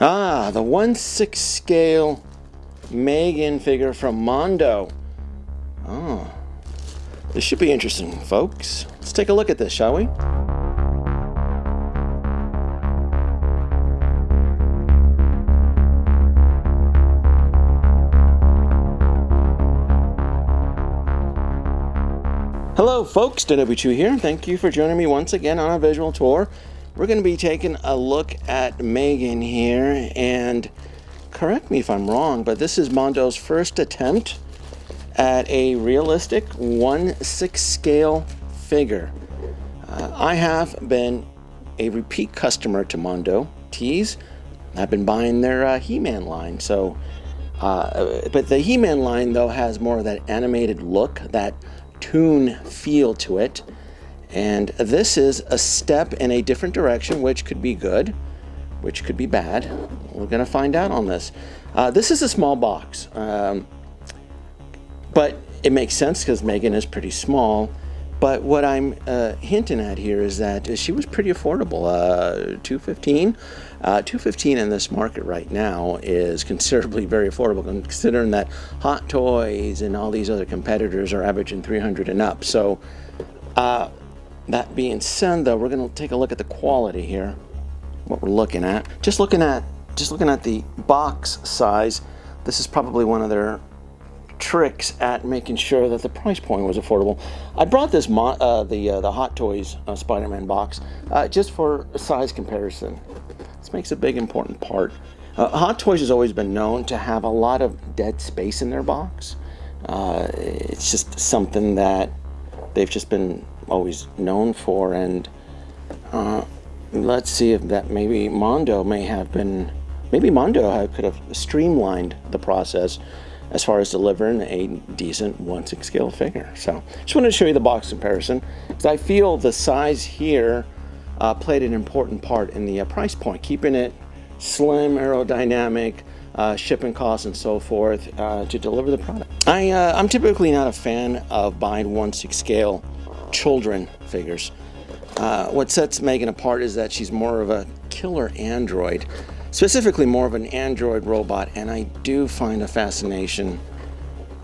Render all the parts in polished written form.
Ah, the 1/6 scale M3gan figure from MONDO. Oh, this should be interesting, folks. Let's take a look at this, shall we? Hello folks, DW2 here. Thank you for joining me once again on a visual tour. We're going to be taking a look at M3gan here, and correct me if I'm wrong, but this is MONDO's first attempt at a realistic 1/6 scale figure. I have been a repeat customer to MONDO Tees. I've been buying their He-Man line, but the He-Man line though has more of that animated look, that toon feel to it, and this is a step in a different direction, which could be good, which could be bad. We're gonna find out on this. This is a small box, but it makes sense because M3gan is pretty small. But what I'm hinting at here is that she was pretty affordable. $215 in this market right now is considerably very affordable, considering that Hot Toys and all these other competitors are averaging $300 and up. So that being said, though, we're going to take a look at the quality here. What we're looking at, just looking at the box size. This is probably one of their tricks at making sure that the price point was affordable. I brought this the Hot Toys Spider-Man box just for a size comparison. This makes a big important part. Hot Toys has always been known to have a lot of dead space in their box. It's just something that they've just been always known for, and let's see if that maybe MONDO could have streamlined the process as far as delivering a decent 1/6 scale figure. So just wanted to show you the box comparison, because I feel the size here played an important part in the price point, keeping it slim, aerodynamic, shipping costs and so forth to deliver the product. I'm typically not a fan of buying 1/6 scale children figures. What sets M3gan apart is that she's more of a killer android, specifically more of an android robot, and I do find a fascination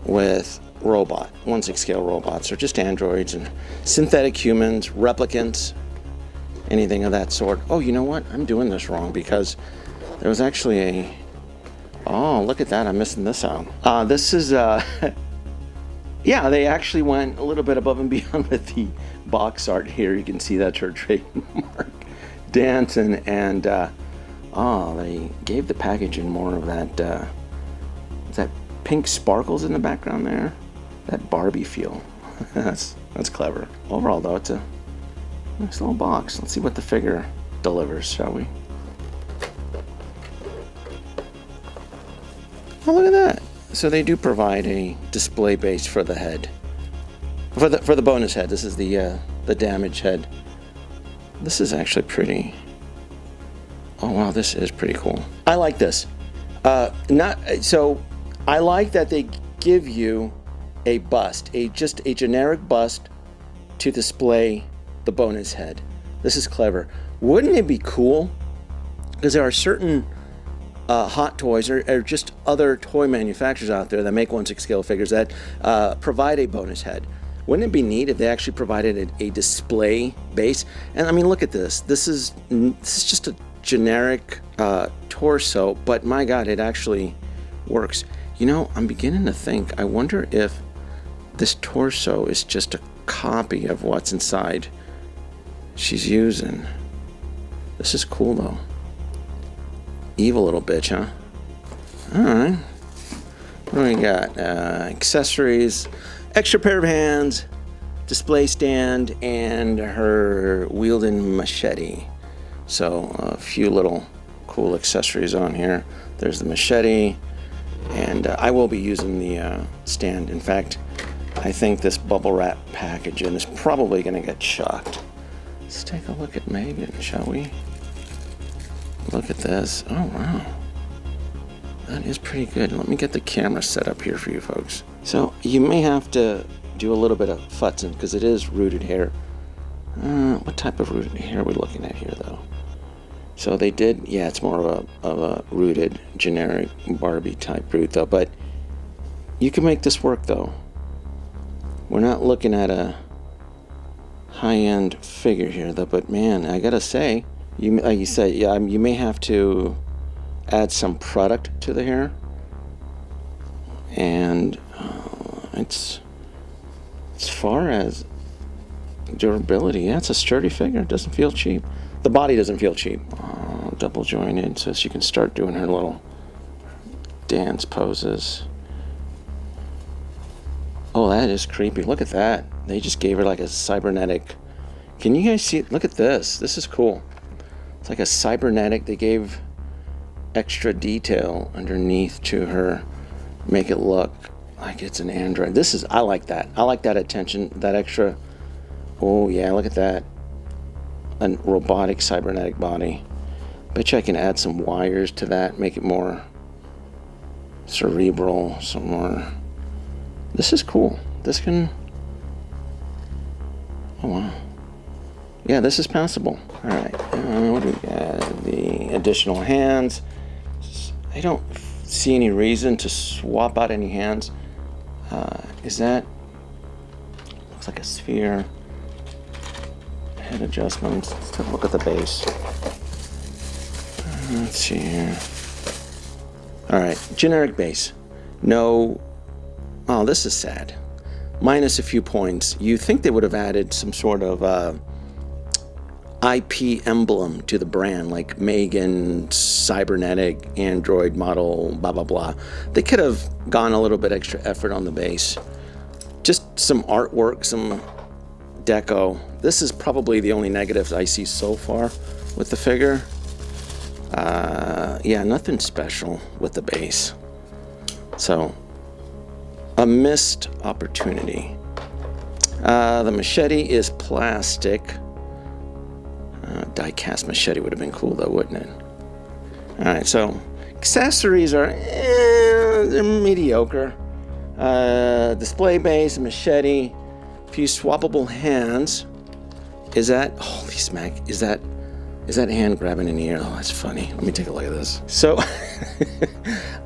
with 1/6 scale robots, or just androids and synthetic humans, replicants, anything of that sort. Oh, you know what? I'm doing this wrong, because there was actually oh, look at that, I'm missing this out. This is yeah, they actually went a little bit above and beyond with the box art here. You can see that's her trademark dancing, and oh, they gave the packaging more of that, is that pink sparkles in the background there? That Barbie feel. That's clever. Overall, though, it's a nice little box. Let's see what the figure delivers, shall we? Oh, look at that. So they do provide a display base for the head. For the bonus head. This is the damaged head. This is actually pretty. Oh wow, this is pretty cool. I like this. I like that they give you a bust, just a generic bust to display the bonus head. This is clever. Wouldn't it be cool? Because there are certain Hot Toys or just other toy manufacturers out there that make 1/6 scale figures that provide a bonus head. Wouldn't it be neat if they actually provided a display base? And I mean, look at this. This is just a generic torso, but my God, it actually works. You know, I'm beginning to think, I wonder if this torso is just a copy of what's inside she's using. This is cool though. Evil little bitch, huh? Alright. What do we got? Accessories, extra pair of hands, display stand, and her wielding machete. So a few little cool accessories on here. There's the machete, and I will be using the stand. In fact, I think this bubble wrap packaging is probably going to get chucked. Let's take a look at M3gan, shall we? Look at this. Oh wow, that is pretty good. Let me get the camera set up here for you folks. So you may have to do a little bit of futzing because it is rooted hair. What type of rooted hair are we looking at here though? So they did, yeah, it's more of a rooted, generic Barbie type root though, but you can make this work though. We're not looking at a high-end figure here though, but man, I gotta say, like you said, yeah, you may have to add some product to the hair, and it's as far as durability, yeah, it's a sturdy figure. It doesn't feel cheap. The body doesn't feel cheap. Oh, double jointed, so she can start doing her little dance poses. Oh, that is creepy. Look at that. They just gave her like a cybernetic. Can you guys see it? Look at this. This is cool. It's like a cybernetic. They gave extra detail underneath to her, make it look like it's an android. I like that. I like that attention, that extra. Oh yeah, look at that. A robotic cybernetic body. Bet you I can add some wires to that, make it more cerebral, some more. This is cool. This can. Oh wow. Yeah, this is passable. All right. What do we got? The additional hands. I don't see any reason to swap out any hands. Is that? Looks like a sphere. Head adjustments. Let's take a look at the base. Let's see here. All right, generic base. No. Oh, this is sad. Minus a few points. You think they would have added some sort of IP emblem to the brand, like M3gan, cybernetic, android model, blah, blah, blah. They could have gone a little bit extra effort on the base. Just some artwork, some deco. This is probably the only negatives I see so far with the figure. Yeah, nothing special with the base. So, a missed opportunity. The machete is plastic. Die-cast machete would have been cool though, wouldn't it? Alright, so accessories are they're mediocre. Display base, machete, a few swappable hands. Is that, holy smack, is that hand grabbing in the air? Oh, that's funny. Let me take a look at this. So,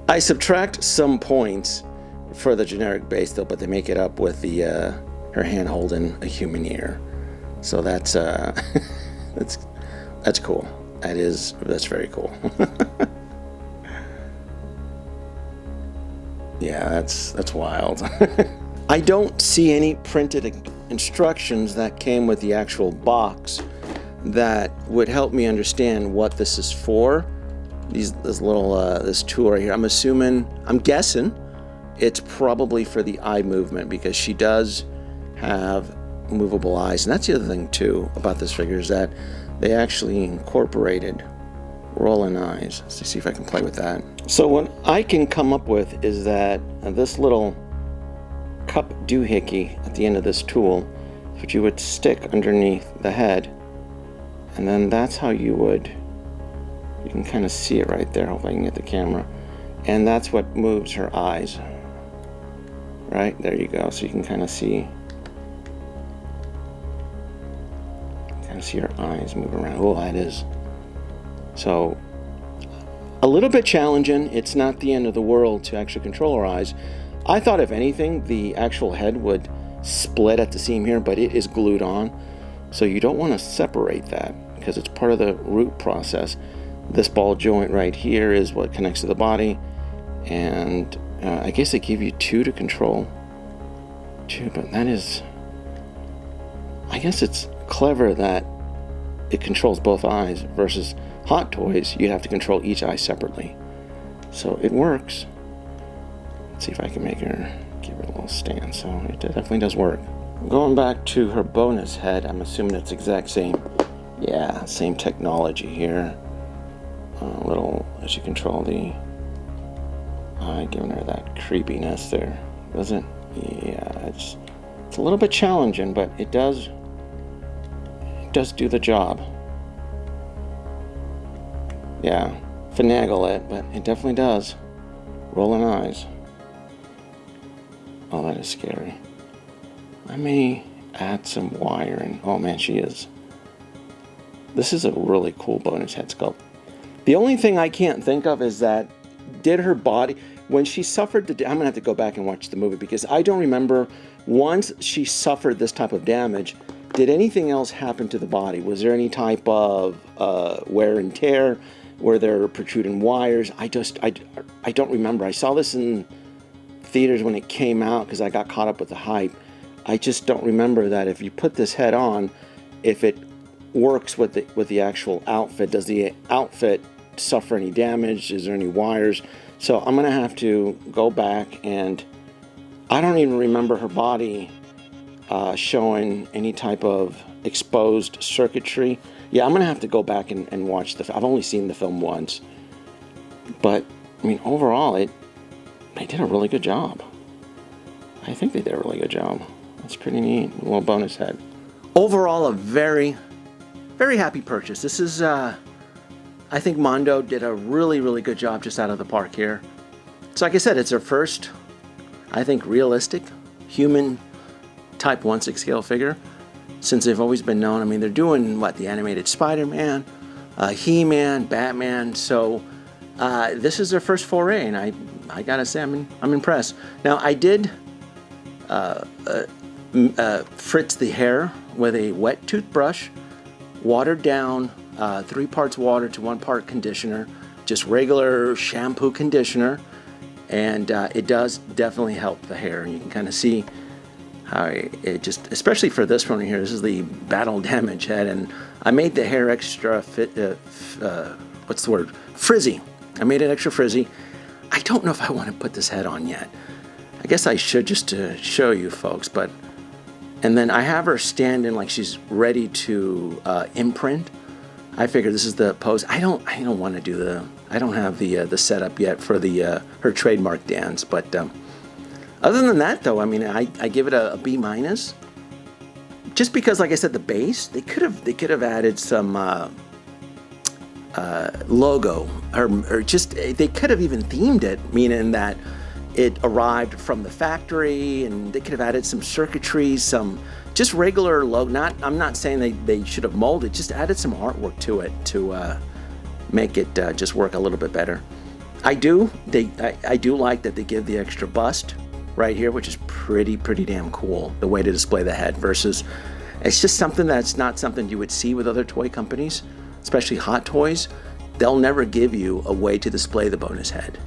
I subtract some points for the generic base though, but they make it up with the her hand holding a human ear. So that's that's cool. That's very cool. Yeah, that's wild. I don't see any printed instructions that came with the actual box that would help me understand what this is for. This tool right here. I'm guessing it's probably for the eye movement, because she does have movable eyes. And that's the other thing too about this figure, is that they actually incorporated rolling eyes. Let's see if I can play with that. So what I can come up with is that this little cup doohickey at the end of this tool, which you would stick underneath the head, and then that's how you can kind of see it right there. Hopefully I can get the camera. And that's what moves her eyes. Right, there you go. So you can kind of see her eyes move around. Oh, that is. So, a little bit challenging. It's not the end of the world to actually control her eyes. I thought, if anything, the actual head would split at the seam here, but it is glued on. So you don't want to separate that, because it's part of the root process. This ball joint right here is what connects to the body. And I guess they give you two to control. Two, but that is... I guess it's clever that it controls both eyes, versus Hot Toys, you have to control each eye separately. So it works. Let's see if I can give her a little stand. So it definitely does work. Going back to her bonus head, I'm assuming it's exact same. Yeah, same technology here. A little, as you control the eye, giving her that creepiness there. Doesn't? Yeah, it's a little bit challenging, but it does do the job. Yeah, finagle it, but it definitely does. Rolling eyes. Oh, that is scary. I may add some wiring. Oh man, she is This is a really cool bonus head sculpt. The only thing I can't think of is that, did her body, when she suffered the, I'm gonna have to go back and watch the movie because I don't remember, once she suffered this type of damage, did anything else happen to the body? Was there any type of wear and tear? Were there protruding wires? I don't remember. I saw this in theaters when it came out because I got caught up with the hype. I just don't remember that if you put this head on, if it works with the actual outfit. Does the outfit suffer any damage? Is there any wires? So I'm gonna have to go back, and I don't even remember her body showing any type of exposed circuitry. Yeah, I'm gonna have to go back and watch the. I've only seen the film once, but I mean, overall, they did a really good job. I think they did a really good job. That's pretty neat. A little bonus head. Overall, a very, very happy purchase. This is, I think Mondo did a really, really good job just out of the park here. So like I said, it's their first, I think, realistic human type 1/6 scale figure since they've always been known. I mean, they're doing, what, the animated Spider-Man, He-Man, Batman. So this is their first foray, and I gotta say, I'm impressed. Now, I did fritz the hair with a wet toothbrush, watered down 3 parts water to 1 part conditioner, just regular shampoo conditioner, and it does definitely help the hair. And you can kind of see how it just, especially for this one here, this is the battle damage head, and I made the hair extra what's the word? Frizzy. I made it extra frizzy. I don't know if I want to put this head on yet. I guess I should, just to show you folks, but, and then I have her standing like she's ready to imprint. I figure this is the pose. I don't want to do the, I don't have the setup yet for the her trademark dance, but other than that though, I mean, I give it a B-, just because, like I said, the base, they could have added some logo, or just, they could have even themed it, meaning that it arrived from the factory, and they could have added some circuitry, some just regular logo. I'm not saying they should have molded, just added some artwork to it to make it just work a little bit better. I do like that they give the extra bust right here, which is pretty damn cool, the way to display the head, versus it's just something that's not something you would see with other toy companies, especially Hot Toys. They'll never give you a way to display the bonus head.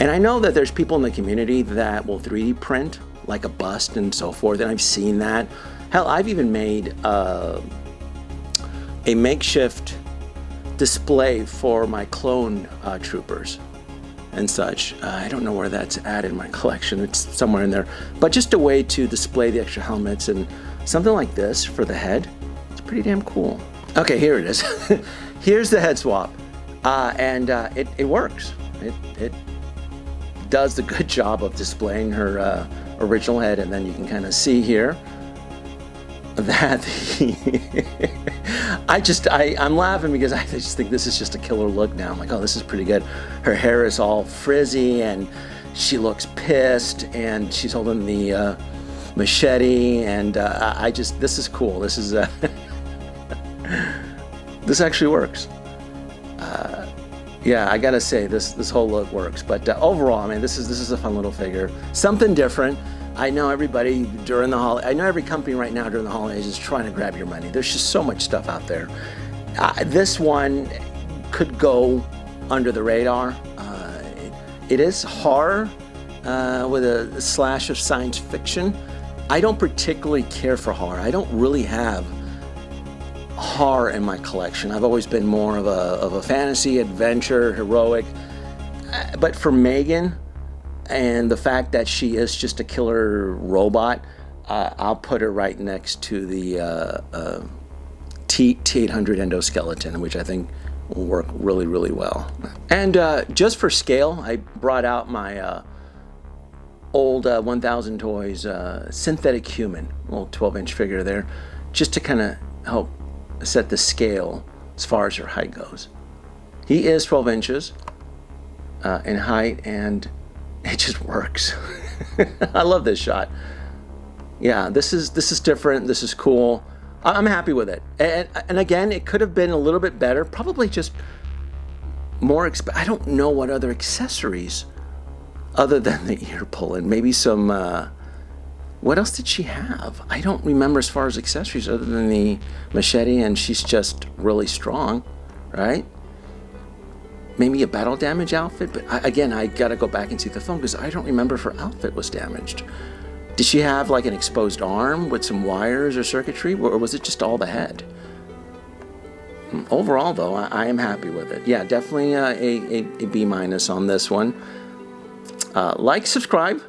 And I know that there's people in the community that will 3D print like a bust and so forth, and I've seen that. Hell, I've even made a makeshift display for my clone troopers and such. I don't know where that's at in my collection. It's somewhere in there. But just a way to display the extra helmets, and something like this for the head, it's pretty damn cool. Okay, here it is. Here's the head swap. And it works. It does the good job of displaying her original head, and then you can kind of see here that I'm laughing because I just think this is just a killer look now. I'm like, oh, this is pretty good. Her hair is all frizzy, and she looks pissed, and she's holding the machete, and this is cool. This is this actually works. Yeah, I gotta say, this whole look works. But overall, I mean, this is a fun little figure, something different. I know everybody during the holiday. I know every company right now during the holidays is trying to grab your money. There's just so much stuff out there. This one could go under the radar. It is horror with a slash of science fiction. I don't particularly care for horror. I don't really have horror in my collection. I've always been more of a fantasy, adventure, heroic. But for Megan, and the fact that she is just a killer robot, I'll put her right next to the T800 endoskeleton, which I think will work really, really well. And just for scale, I brought out my old 1000 Toys synthetic human, little 12-inch figure there, just to kind of help set the scale as far as her height goes. He is 12 inches in height, and it just works. I love this shot. Yeah, this is different. This is cool. I'm happy with it. And again, it could have been a little bit better. Probably just more. I don't know what other accessories other than the ear pull and maybe some. What else did she have? I don't remember as far as accessories other than the machete, and she's just really strong, right? Maybe a battle damage outfit, but again, I gotta go back and see the film because I don't remember if her outfit was damaged. Did she have like an exposed arm with some wires or circuitry, or was it just all the head? Overall, though, I am happy with it. Yeah, definitely a B- on this one. Like, subscribe,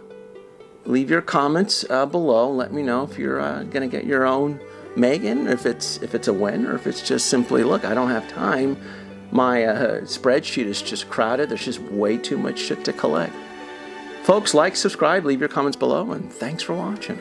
leave your comments below. Let me know if you're gonna get your own M3gan, if it's a win, or if it's just simply, look, I don't have time. My spreadsheet is just crowded. There's just way too much shit to collect. Folks, like, subscribe, leave your comments below, and thanks for watching.